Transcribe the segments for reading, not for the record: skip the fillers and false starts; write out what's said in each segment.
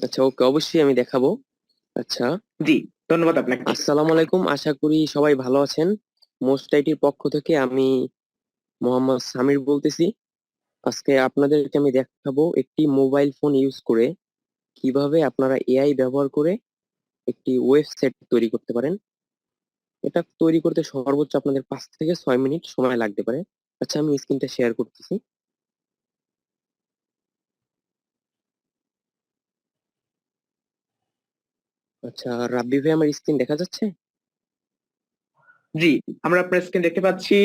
আচ্ছা, ওকে, অবশ্যই আমি দেখাবো। আচ্ছা, জি, ধন্যবাদ আপনাকে। আসসালামু আলাইকুম, আশা করি সবাই ভালো আছেন। মোস্ট আইটির পক্ষ থেকে আমি মোহাম্মদ সামির বলতেছি। আজকে আপনাদেরকে আমি দেখাবো একটি মোবাইল ফোন ইউজ করে কিভাবে আপনারা এআই ব্যবহার করে একটি ওয়েবসাইট তৈরি করতে পারেন। এটা তৈরি করতে সর্বোচ্চ আপনাদের 5 থেকে 6 মিনিট সময় লাগতে পারে। আচ্ছা, আমি স্ক্রিনটা শেয়ার করতেছি। আচ্ছা, রাব্বি ভাই, আমার স্ক্রিন দেখা যাচ্ছে? জি, আমরা আপনার স্ক্রিন দেখতে পাচ্ছি।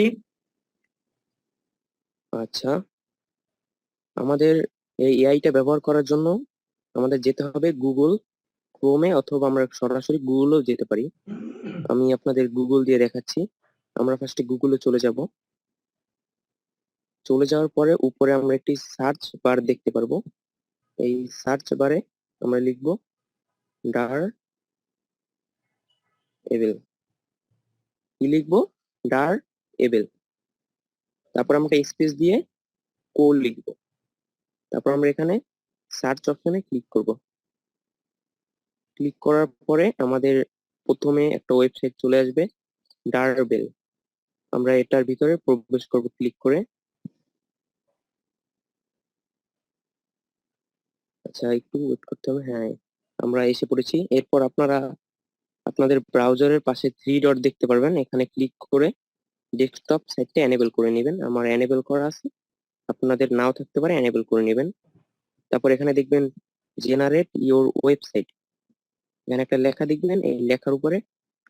আচ্ছা, আমাদের এই এআইটা ব্যবহার করার জন্য আমাদের যেতে হবে গুগল ক্রোমে, অথবা আমরা সরাসরি গুগলেও যেতে পারি। আমি আপনাদের গুগল দিয়ে দেখাচ্ছি। আমরা ফার্স্টে গুগলে চলে যাব। চলে যাওয়ার পরে উপরে আমরা একটি সার্চ বার দেখতে পারবো। এই সার্চ বারে আমরা লিখব ডার এবেল। কি লিখবো? ডার এবেল। তারপর আমরা স্পেস দিয়ে কোড লিখবো। তারপর আমরা এখানে সার্চ অপশনে ক্লিক করব। ক্লিক করার পরে আমাদের প্রথমে একটা ওয়েবসাইট চলে আসবে, ডারবেল। আমরা এটার ভিতরে প্রবেশ করব ক্লিক করে। আচ্ছা, একটু ওয়েট করতে হবে। হ্যাঁ, আমরা এসে পড়েছি। এরপর আপনারা আপনাদের ব্রাউজারের পাশে থ্রি ডট দেখতে পারবেন, এখানে ক্লিক করে ডেস্কটপ সাইটটা এনেবল করে নেবেন। আমার এনেবল করা আছে, আপনাদের নাও থাকতে পারে, এনেবল করে নেবেন। তারপর এখানে দেখবেন জেনারেট ইওর ওয়েবসাইট, এখানে একটা লেখা দেখবেন, এই লেখার উপরে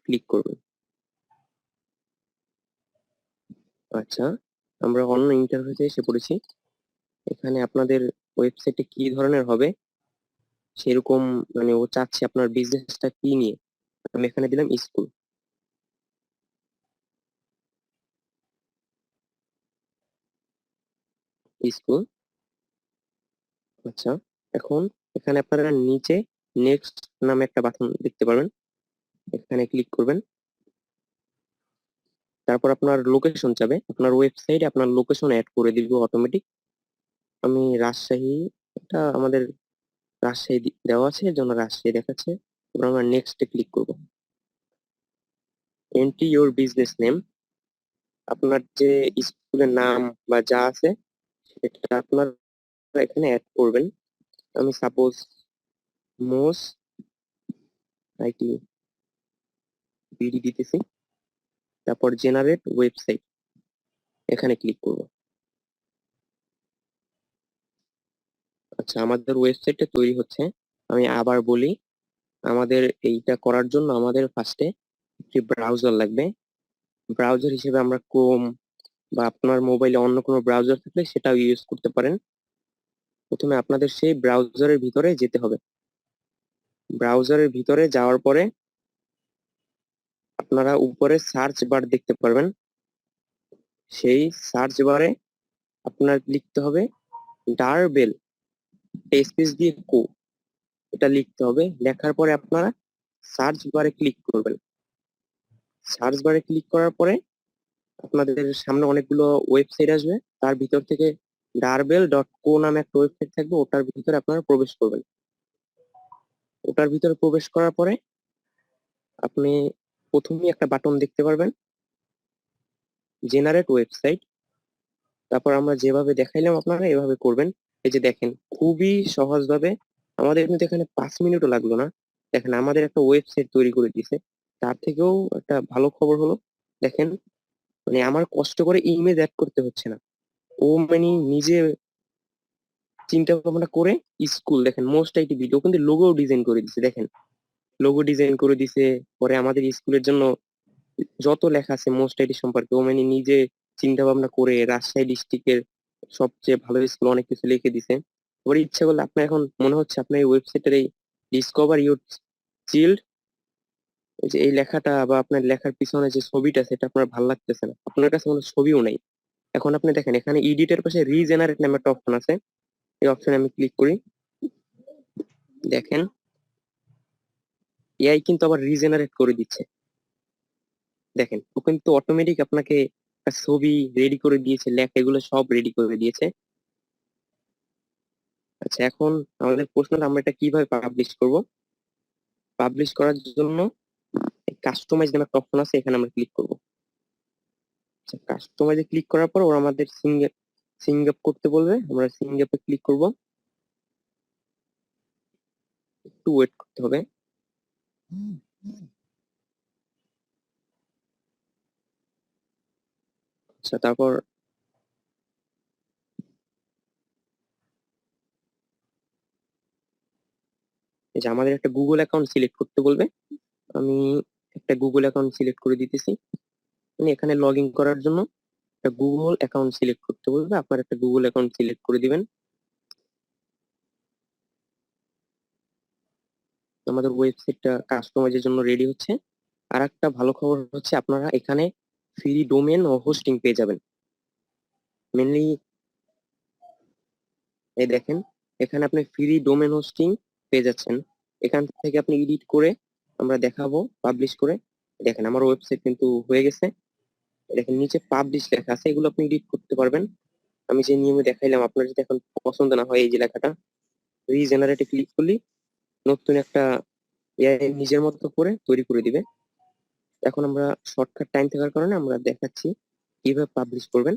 ক্লিক করবেন। আচ্ছা, আমরা অন্য ইন্টারফেসে এসে পড়েছি। এখানে আপনাদের ওয়েবসাইটে কি ধরনের হবে সেরকম, মানে ও চাচ্ছে আপনার বিজনেসটা কি নিয়ে। আমি এখানে দিলাম স্কুল। স্কুল। আচ্ছা, এখন এখানে আপনারা নিচে নেক্সট নামে একটা বাটন দেখতে পারবেন, এখানে ক্লিক করবেন। তারপর আপনার লোকেশন চাবে, আপনার ওয়েবসাইটে আপনার লোকেশন অ্যাড করে দিব অটোমেটিক। আমি রাজশাহী, এটা আমাদের রাজশাহী দেওয়া আছে, এর জন্য রাজশাহী দেখাচ্ছে। এবার আমরা নেক্সটে ক্লিক করব। এন্ট্রি ইওর বিজনেস নেম, আপনার যে স্কুলের নাম বা যা আছে সেটা আপনার এখানে অ্যাড করবেন। আমি সাপোজ মোস আইটি বিডি দিতেছি। তারপর জেনারেট ওয়েবসাইট, এখানে ক্লিক করব। আচ্ছা, আমাদের ওয়েবসাইটটা তৈরি হচ্ছে। আমি আবার বলি, আমাদের এইটা করার জন্য আমাদের ফার্স্টে একটি ব্রাউজার লাগবে। ব্রাউজার হিসেবে আমরা ক্রোম বা আপনার মোবাইলে অন্য কোনো ব্রাউজার থাকলে সেটাও ইউজ করতে পারেন। প্রথমে আপনাদের সেই ব্রাউজারের ভিতরে যেতে হবে। ব্রাউজারের ভিতরে যাওয়ার পরে আপনারা উপরে সার্চ বার দেখতে পারবেন। সেই সার্চ বারে আপনার লিখতে হবে ডারবেল, স্পেস দিয়ে কো, এটা লিখতে হবে। লেখার পরে আপনারা সার্চ বারে ক্লিক করবেন। সার্চ বারে ক্লিক করার পরে আপনাদের সামনে অনেকগুলো ওয়েবসাইট আসবে, তার ভিতর থেকে ডারবেল ডট কো নামে একটা ওয়েবসাইট থাকবে, ওটার ভিতরে আপনারা প্রবেশ করবেন। ওটার ভিতরে প্রবেশ করার পরে আপনি প্রথমেই একটা বাটন দেখতে পারবেন, জেনারেট ওয়েবসাইট। তারপর আমরা যেভাবে দেখাইলাম আপনারা এভাবে করবেন। এই যে দেখেন, খুবই সহজ ভাবে আমাদের কিন্তু এখানে 5 মিনিটও লাগলো না। দেখেন, আমাদের একটা ওয়েবসাইট তৈরি করে দিয়েছে। তার থেকেও একটা ভালো খবর হলো, দেখেন, মানে আমার কষ্ট করে ইমেজ অ্যাড করতে হচ্ছে না। ও মানে নিজে চিন্তা ভাবনা করে স্কুল, দেখেন মোস্ট আইটি ভিডিও কিন্তু লোগো ডিজাইন করে দিছে। দেখেন, লোগো ডিজাইন করে দিছে। পরে আমাদের স্কুলের জন্য যত লেখা আছে মোস্ট আইটি সম্পর্কে ও মানে নিজে চিন্তা ভাবনা করে রাজশাহী ডিস্ট্রিক্টের সবচেয়ে ভালো স্কুল অনেক কিছু লিখে দিছে। এবার ইচ্ছা করলে আপনার এখন মনে হচ্ছে আপনার এই ওয়েবসাইটের এই ডিসকভার ইউর চিল্ড, এই যে এই লেখাটা বা আপনার লেখার পিছনে যে ছবিটা সেটা আপনার ভালো লাগতেছে না, আপনার কাছে কোনো ছবিও নাই। এখন আপনি দেখেন, এখানে এডিটের পাশে রিজেনারেট নামে একটা অপশন আছে, এই অপশনে আমি ক্লিক করি। দেখেন, এআই কিন্তু আবার রিজেনারেট করে দিচ্ছে। দেখেন, ও কিন্তু অটোমেটিক আপনাকে একটা ছবি রেডি করে দিয়েছে, লেখা এগুলো সব রেডি করে দিয়েছে। আচ্ছা, এখন আমাদের প্রশ্নটা আমরা এটা কিভাবে পাবলিশ করব। পাবলিশ করার জন্য কাস্টমাইজ নামে একটা অপশন আছে, এখানে আমরা ক্লিক করব। আচ্ছা, কাস্টমাইজে ক্লিক করার পর ওরা আমাদের সিং আপ করতে বলবে, আমরা সিং আপে ক্লিক করব। একটু ওয়েট করতে হবে। আচ্ছা, তারপর এই যে আমাদের একটা গুগল অ্যাকাউন্ট সিলেক্ট করতে বলবে। আমি একটা গুগল অ্যাকাউন্ট সিলেক্ট করে দিতেছি। মানে এখানে লগ ইন করার জন্য একটা গুগল অ্যাকাউন্ট সিলেক্ট করতে বলবে, আপনার একটা গুগল অ্যাকাউন্ট সিলেক্ট করে দিবেন। আমাদের ওয়েবসাইটটা কাস্টমাইজের জন্য রেডি হচ্ছে। আর একটা ভালো খবর হচ্ছে, আপনারা এখানে ফ্রি ডোমেন ও হোস্টিং পেয়ে যাবেন। মেনলি এই দেখেন, এখানে আপনি ফ্রি ডোমেন হোস্টিং পেয়ে যাচ্ছেন। এখান থেকে আপনি এডিট করে আমরা দেখাবো, পাবলিশ করে। দেখেন আমার ওয়েবসাইট কিন্তু হয়ে গেছে। দেখেন নিচে পাবলিশ লেখা আছে, এগুলো আপনি এডিট করতে পারবেন। আমি যে নিয়মে দেখাইলাম, আপনার যদি এখন পছন্দ না হয় এই যে লেখাটা, রিজেনারেটে ক্লিক করলি নতুন একটা এআই নিজের মতো করে তৈরি করে দিবে। এখন আমরা শর্টকাট টাইম থাকার কারণে আমরা দেখাচ্ছি কিভাবে পাবলিশ করবেন।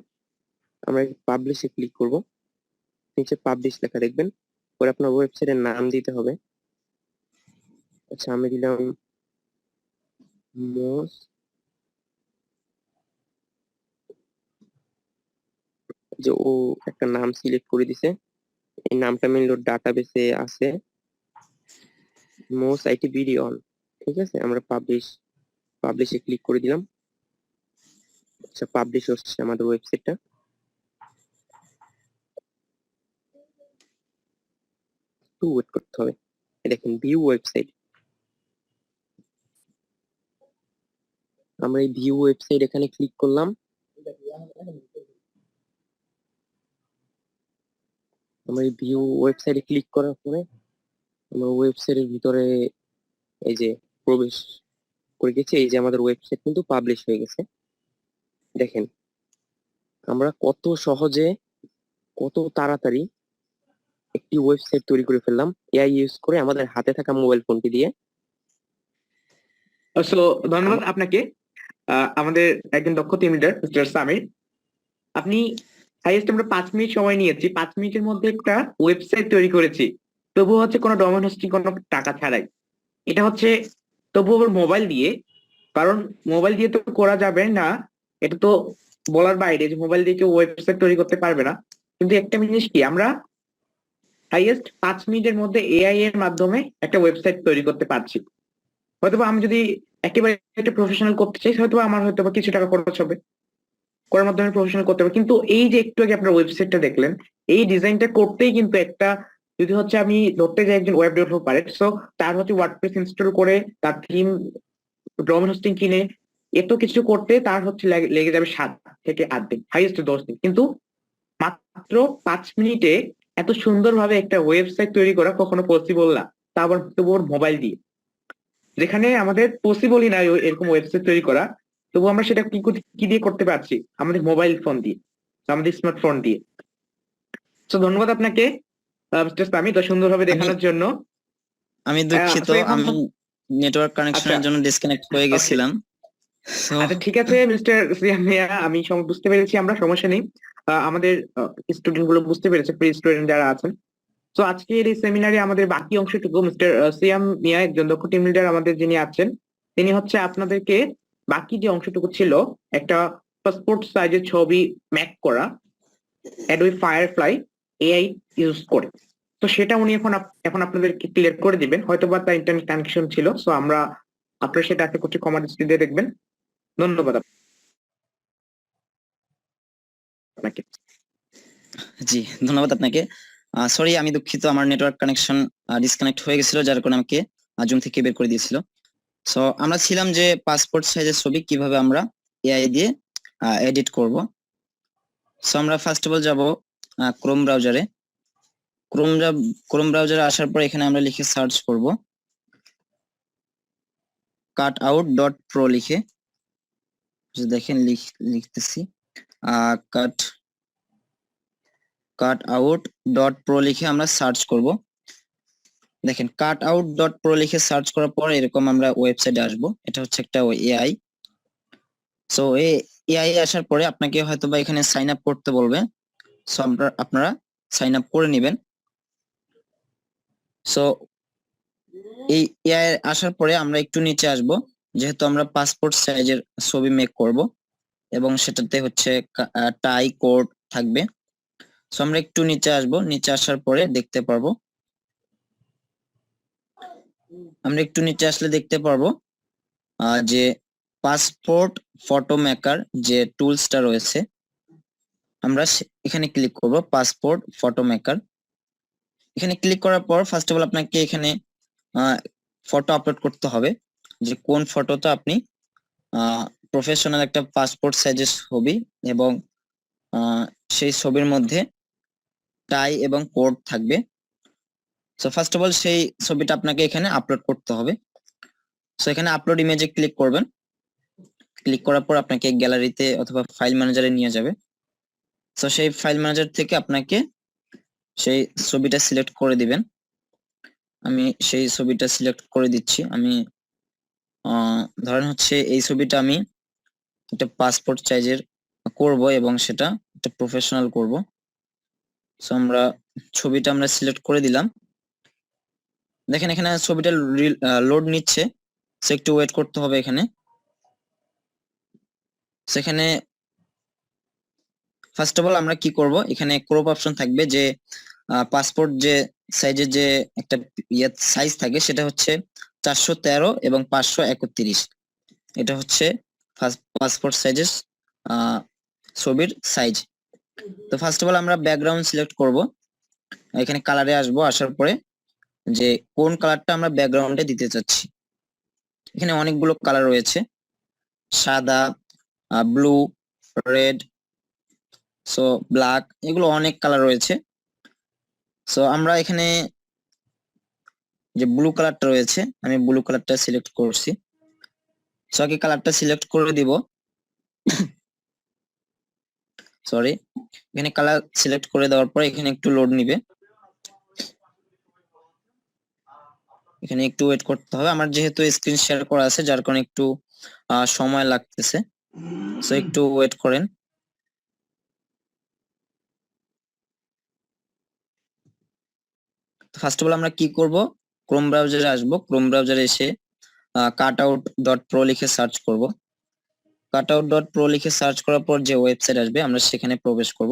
আমরা পাবলিশে ক্লিক করব। নিচে পাবলিশ লেখা দেখবেন, পরে আপনার ওয়েবসাইটের নাম দিতে হবে। আচ্ছা, আমি দিলাম মোস, যে ও একটা নাম সিলেক্ট করে দিছে। এই নামটা মেনলি ওর ডাটাবেসে আছে, মোস আইটি বিডি অন। ঠিক আছে, আমরা পাবলিশে ক্লিক করে দিলাম। আচ্ছা, পাবলিশ হচ্ছে আমাদের ওয়েবসাইটটা। একটু ওয়েট করতে হবে। এই দেখেন ভিউ ওয়েবসাইট। আমরা এই ভিউ ওয়েবসাইট এখানে ক্লিক করলাম। আমরা এই ভিউ ওয়েবসাইটে ক্লিক করার পরে আমরা ওয়েবসাইটের ভিতরে এই যে প্রবেশ করে গেছি। এই যে আমাদের ওয়েবসাইট কিন্তু পাবলিশ হয়ে গেছে। দেখেন আমরা কত সহজে, কত তাড়াতাড়ি একটি ওয়েবসাইট তৈরি করে ফেললাম এআই ইউজ করে, আমাদের হাতে থাকা মোবাইল ফোনটি দিয়ে। সো ধন্যবাদ আপনাকে, আমাদের একজন দক্ষ টিম লিডার মিস্টার সামির। আপনি হাইয়েস্ট আমরা 5 মিনিট সময় নিয়েছি, 5 মিনিটের মধ্যে একটা ওয়েবসাইট তৈরি করেছি, তবু হচ্ছে কোনো ডোমেন হোস্টিং কোনো টাকা ছাড়াই। এটা হচ্ছে তবু আবার মোবাইল দিয়ে, কারণ মোবাইল দিয়ে তো করা যাবে না, এটা তো বলার বাইরে যে মোবাইল দিয়ে কেউ ওয়েবসাইট তৈরি করতে পারবে না। কিন্তু একটা জিনিস কি, আমরা হাইয়েস্ট 5 মিনিটের মধ্যে এআই এর মাধ্যমে একটা ওয়েবসাইট তৈরি করতে পারছি। হয়তোবা আমি যদি একেবারে একটা প্রফেশনাল করতে চাই, হয়তোবা আমার হয়তোবা কিছু টাকা খরচ হবে, করার মাধ্যমে প্রফেশনাল করতে পারবো। কিন্তু এই যে একটু আগে আপনার ওয়েবসাইটটা দেখলেন, এই ডিজাইনটা করতেই কিন্তু একটা, যদি হচ্ছে আমি ধরতে যাই একজন ওয়েব ডেভেলপার, সো তার হচ্ছে ওয়ার্ডপ্রেস ইনস্টল করে, তার থিম, ডোমেন হোস্টিং কিনে, এত কিছু করতে তার হচ্ছে লেগে যাবে 7 থেকে 8 দিন, হাইয়েস্ট 10 দিন। কিন্তু মাত্র 5 মিনিটে এত সুন্দরভাবে একটা ওয়েবসাইট তৈরি করা কখনো পসিবল না, তা আবার তবুও মোবাইল দিয়ে। যেখানে আমাদের পসিবলই না এরকম ওয়েবসাইট তৈরি করা, তবু আমরা সেটা কি দিয়ে করতে পারছি, আমাদের মোবাইল ফোন দিয়ে, আমাদের স্মার্টফোন দিয়ে। তো ধন্যবাদ আপনাকে মিস্টার সামি, তো সুন্দরভাবে আমি দেখানোর জন্য। আমি দুঃখিত, তো এখন, আমি নেটওয়ার্ক আচ্ছা কানেকশনের জন্য ডিসকানেক্ট হয়ে ওকে, গেছিলাম। সো আচ্ছা ঠিক আছে মিস্টার সিয়াম মিয়া, আমি বুঝতে পেরেছি, আমরা সমস্যা নেই। আমাদের স্টুডেন্ট গুলো বুঝতে পেরেছে, প্রি স্টুডেন্ট যারা আছেন। তো আজকের এই সেমিনারে আমাদের বাকি অংশটুকু মিস্টার সিয়াম মিয়া, একজন দক্ষ টিম লিডার আমাদের যিনি আছেন, তিনি হচ্ছে আপনাদেরকে বাকি যে অংশটুকু ছিল, একটা পাসপোর্ট সাইজের ছবি ম্যাক করা অ্যাডোবি ফায়ারফ্লাই এআই ইউজ করে, তো সেটা উনি এখন আপনাদেরকে ক্লিয়ার করে দিবেন। হয়তো বা তার ইন্টারনেট কানেকশন ছিল, সো আমরা আপনার সেটা আশা করছি কমার দৃষ্টিতে দেখবেন। ধন্যবাদ আপনাকে। জি, ধন্যবাদ আপনাকে। সরি, আমি দুঃখিত, আমার নেটওয়ার্ক কানেকশন ডিসকানেক্ট হয়ে গেছিল, যার কারণে আমাকে জুম থেকে বের করে দিয়েছিল। সো আমরা ছিলাম যে পাসপোর্ট সাইজের ছবি কিভাবে আমরা এআই দিয়ে এডিট করব। সো আমরা ফার্স্ট অফ অল যাব ক্রোম ব্রাউজারে। ক্রোম ব্রাউজারে আসার পর এখানে আমরা লিখে সার্চ করব cutout.pro লিখে। দেখেন লিখতেছি কাট cutout.pro লিখে আমরা সার্চ করব। দেখেন cutout.pro লিখে সার্চ করার পর এরকম আমরা ওয়েবসাইটে আসব। এটা হচ্ছে একটা এআই। সো এই এআই আসার পরে আপনাকে হয়তো বা এখানে সাইন আপ করতে বলবে। সো আপনারা সাইন আপ করে নেবেন। সো এই এআই আসার পরে আমরা একটু নিচে আসব, যেহেতু আমরা পাসপোর্ট সাইজের ছবি মেক করব এবং সেটাতে হচ্ছে টাই কোড থাকবে। সো আমরা একটু নিচে আসব, নিচে আসার পরে দেখতে পারবো, আমরা একটু নিচে আসলে দেখতে পারবো যে পাসপোর্ট ফটো মেকার যে টুলসটা রয়েছে, আমরা এখানে ক্লিক করব পাসপোর্ট ফটো মেকার। এখানে ক্লিক করার পর ফার্স্ট অফ অল আপনাকে এখানে ফটো আপলোড করতে হবে, যে কোন ফটোটা আপনি প্রফেশনাল একটা পাসপোর্ট সাইজের ছবি এবং সেই ছবির মধ্যে টাই এবং কোড থাকবে। সো ফার্স্ট অফ অল সেই ছবিটা আপনাকে এখানে আপলোড করতে হবে। সো এখানে আপলোড ইমেজে ক্লিক করবেন। ক্লিক করার পর আপনাকে গ্যালারিতে অথবা ফাইল ম্যানেজারে নিয়ে যাবে। সো সেই ফাইল ম্যানেজার থেকে আপনাকে সেই ছবিটা সিলেক্ট করে দিবেন। আমি সেই ছবিটা সিলেক্ট করে দিচ্ছি। আমি ধরেন হচ্ছে এই ছবিটা আমি একটা পাসপোর্ট সাইজের করব এবং সেটা একটা প্রফেশনাল করব। সো আমরা ছবিটা আমরা সিলেক্ট করে দিলাম। দেখেন এখানে ছবিটা লোড নিচ্ছে, সো একটু ওয়েট করতে হবে এখানে। সেখানে ফার্স্ট অফ অল আমরা কি করব, এখানে ক্রপ অপশন থাকবে, যে পাসপোর্ট যে সাইজের যে একটা সাইজ থাকে সেটা হচ্ছে 413 এবং 531। এটা হচ্ছে পাসপোর্ট সাইজের ছবির সাইজ। তো ফার্স্ট অফ অল আমরা ব্যাকগ্রাউন্ড সিলেক্ট করব। এখানে কালারে আসবো, আসার পরে যে কোন কালারটা আমরা ব্যাকগ্রাউন্ডে দিতে চাচ্ছি। এখানে অনেকগুলো কালার রয়েছে, সাদা, ব্লু, রেড, সো ব্ল্যাক, এগুলো অনেক কালার রয়েছে। সো আমরা এখানে যে ব্লু কালারটা রয়েছে, আমি ব্লু কালারটা সিলেক্ট করছি। সো আগে কালারটা সিলেক্ট করে দিব, সরি। এখানে কালার সিলেক্ট করে দেওয়ার পর এখানে একটু লোড নিবে, এখানে একটু ওয়েট করতে হবে। আমার যেহেতু স্ক্রিন শেয়ার করা আছে যার কারণে একটু সময় লাগতেছে, সো একটু ওয়েট করেন। ফার্স্ট অফ অল আমরা কি করব, ক্রোম ব্রাউজারে আসবো। ক্রোম ব্রাউজারে এসে cutout.pro লিখে সার্চ করব। cutout.pro লিখে সার্চ করার পর যে ওয়েবসাইট আসবে আমরা সেখানে প্রবেশ করব।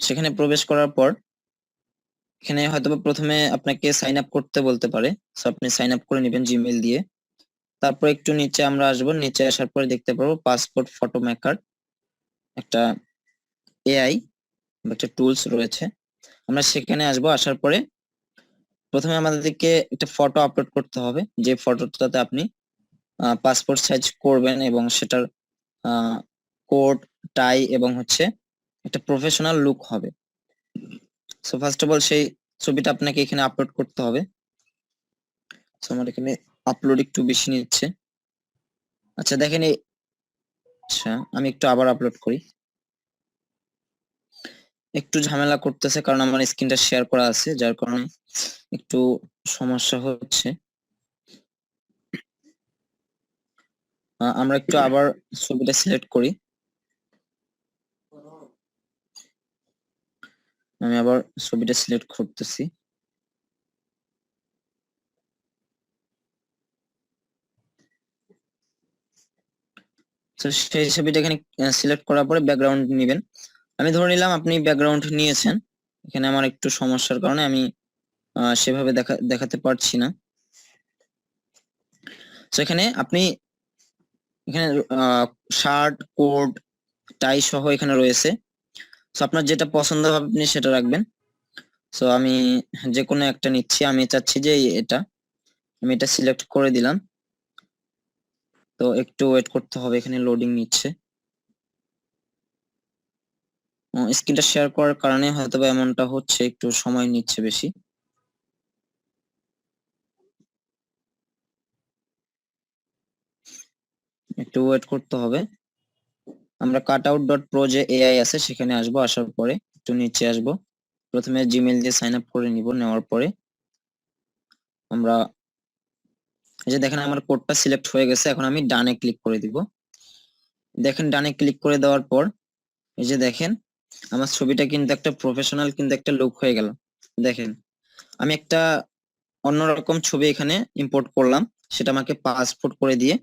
সেখানে প্রবেশ করার পর এখানে হয়তো প্রথমে আপনাকে সাইন আপ করতে বলতে পারে, সো আপনি সাইন আপ করে নেবেন জিমেইল দিয়ে। তারপর একটু নিচে আমরা আসবো, নিচে আসার পরে দেখতে পারবো পাসপোর্ট ফটো মেকার একটা এআই একটা টুলস রয়েছে। আমরা সেখানে আসবো, আসার পরে প্রথমে আমাদেরকে একটা ফটো আপলোড করতে হবে, যে ফটোটাতে আপনি পাসপোর্ট সাইজ করবেন এবং সেটার কোট, টাই এবং হচ্ছে একটা প্রফেশনাল লুক হবে। সো ফার্স্ট অফ অল সেই ছবিটা আপনাকে এখানে আপলোড করতে হবে। সো আমার এখানে আপলোড একটু বেশি নিচ্ছে। আচ্ছা দেখেন আচ্ছা আমি একটু আবার আপলোড করি। একটু ঝামেলা করতেছে কারণ আমার স্ক্রিনটা শেয়ার করা আছে, যার কারণে একটু সমস্যা হচ্ছে। আমরা একটু আবার ছবিটা সিলেক্ট করি। আমি আবার ছবিটা সিলেক্ট করতেছি। তো সেই ছবিটা এখানে সিলেক্ট করার পরে ব্যাকগ্রাউন্ড নেবেন। আমি ধরে নিলাম আপনি ব্যাকগ্রাউন্ড নিয়েছেন। এখানে আমার একটু সমস্যার কারণে আমি সেভাবে দেখাতে পারছি না। তো এখানে আপনি এখানে শার্ট, কোট, টাই সহ এখানে রয়েছে। তো আপনার যেটা পছন্দ হবে আপনি সেটা রাখবেন। সো আমি যে কোনো একটা নিচ্ছি, আমি চাচ্ছি যে এটা, আমি এটা সিলেক্ট করে দিলাম। তো একটু ওয়েট করতে হবে, এখানে লোডিং নিচ্ছে। স্ক্রিনটা শেয়ার করার কারণে হয়তো বা এমনটা হচ্ছে, একটু সময় নিচ্ছে বেশি। একটু ওয়েট করতে হবে। আমরা cutout.pro যে এআই আছে সেখানে আসবো, আসার পরে একটু নিচে আসবো, প্রথমে জিমেইল দিয়ে সাইন আপ করে নিব, নেওয়ার পরে আমরা এই যে দেখেন আমার কোডটা সিলেক্ট হয়ে গেছে। এখন আমি ডানে ক্লিক করে দিব। দেখেন ডানে ক্লিক করে দেওয়ার পর এই যে দেখেন আমার ছবিটা কিন্তু একটা প্রফেশনাল কিন্তু একটা লুক হয়ে গেল। দেখেন আমি একটা অন্যরকম ছবি এখানে ইম্পোর্ট করলাম, সেটা আমাকে পাসপোর্ট করে দিয়ে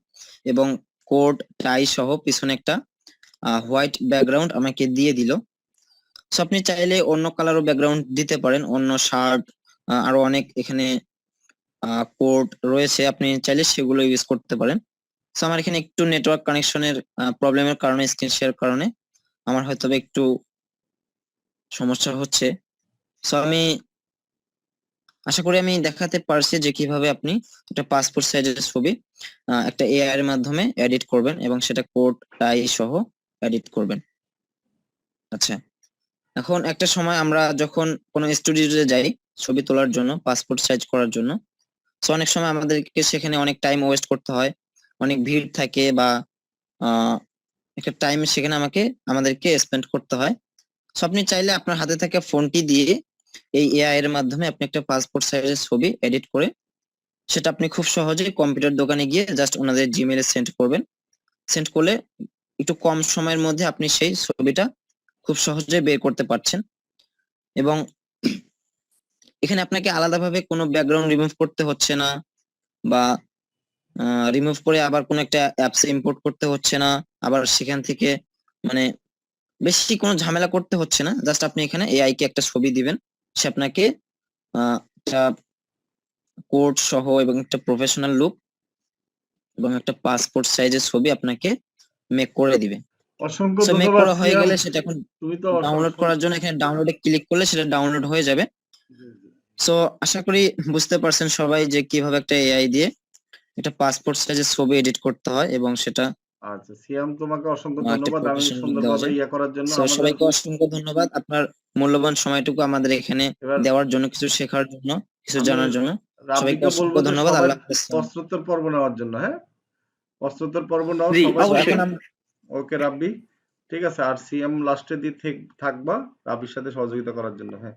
এবং কোট টাই সহ পিছনে একটা হোয়াইট ব্যাকগ্রাউন্ড আমাকে দিয়ে দিল। সো আপনি চাইলে অন্য কালারও ব্যাকগ্রাউন্ড দিতে পারেন, অন্য শার্ট আরো অনেক এখানে কোড রয়েছে, আপনি চাইলে সেগুলো ইউজ করতে পারেন। সো আমার এখানে একটু নেটওয়ার্ক কানেকশনের প্রবলেমের কারণে, স্ক্রিন শেয়ার কারণে আমার হয়তো একটু সমস্যা হচ্ছে। সো আমি আশা করি আমি দেখাতে পারছি যে কিভাবে আপনি একটা পাসপোর্ট সাইজের ছবি একটা এআই এর মাধ্যমে এডিট করবেন এবং সেটা কোড টাই সহ এডিট করবেন। আচ্ছা, এখন একটা সময় আমরা যখন কোনো স্টুডিওতে যাই ছবি তোলার জন্য, পাসপোর্ট সাইজ করার জন্য, সো অনেক সময় আমাদেরকে সেখানে অনেক টাইম ওয়েস্ট করতে হয়, অনেক ভিড় থাকে বা একটা টাইম সেখানে আমাদেরকে স্পেন্ড করতে হয়। সো আপনি চাইলে আপনার হাতে থাকা ফোনটি দিয়ে এই এআই এর মাধ্যমে আপনি একটা পাসপোর্ট সাইজের ছবি এডিট করে সেটা আপনি খুব সহজে কম্পিউটার দোকানে গিয়ে জাস্ট ওনাদের জিমেইলে সেন্ড করবেন। সেন্ড করলে একটু কম সময়ের মধ্যে আপনি সেই ছবিটা খুব সহজে বের করতে পারছেন। এবং এখানে আপনাকে আলাদাভাবে কোনো ব্যাকগ্রাউন্ড রিমুভ করতে হচ্ছে না, বা রিমুভ করে আবার কোনো একটা অ্যাপসে ইম্পোর্ট করতে হচ্ছে না, আবার সেখান থেকে মানে বেশি কোনো ঝামেলা করতে হচ্ছে না। জাস্ট আপনি এখানে এআই কে একটা ছবি দিবেন, সে আপনাকে একটা কোড সহ এবং একটা প্রফেশনাল লুক এবং একটা পাসপোর্ট সাইজের ছবি আপনাকে মেক করে দিবে। অসংখ্য সো মেক ধন্যবাদ করা হয়ে সিয়াম, গেলে সেটা এখন তুমি তো ডাউনলোড করার জন্য এখানে ডাউনলোডে ক্লিক করলে সেটা ডাউনলোড হয়ে যাবে। সো আশা করি বুঝতে পারছেন সবাই যে কিভাবে একটা এআই দিয়ে একটা পাসপোর্ট সাইজের ছবি এডিট করতে হয় এবং সেটা আচ্ছা সিয়াম, তোমাকে অসংখ্য একটা ধন্যবাদ আমি প্রফেশনাল দেওয়া সুন্দরভাবে যায়। করার জন্য। সো সবাইকে অসংখ্য ধন্যবাদ আপনার মূল্যবান সময়টুকু আমাদের এখানে এবার দেওয়ার জন্য, কিছু শেখার জন্য, কিছু আমি জানার জন্য। সবাইকে রাব্বিকে বলবো অসংখ্য যে ধন্যবাদ। সবাই আল্লাহ হাফেজ। প্রশ্নোত্তর পর্ব নেওয়ার জন্য, হ্যাঁ প্রশ্নোত্তর পর্ব নাও জি সবাই। অবশ্যই। এখন ওকে রাব্বি, ঠিক আছে, আর সিএম লাস্টের দিক থাকবা রাব্বির সাথে সহযোগিতা করার জন্য, হ্যাঁ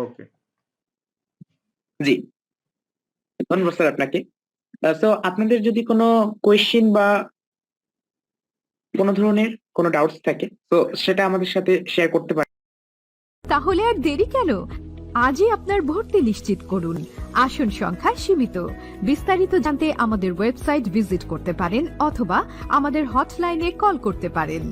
ওকে। জি ধন্যবাদ স্যার আপনাকে। সো আপনাদের যদি কোনো কোয়েশ্চেন বা কোনো ধরনের কোনো ডাউটস থাকে তো সেটা আমাদের সাথে শেয়ার করতে পারেন। তাহলে আর দেরি কেন? আজই আপনার ভর্তি নিশ্চিত করুন। আসন সংখ্যা সীমিত। বিস্তারিত জানতে আমাদের ওয়েবসাইট ভিজিট করতে পারেন অথবা আমাদের হটলাইনে কল করতে পারেন।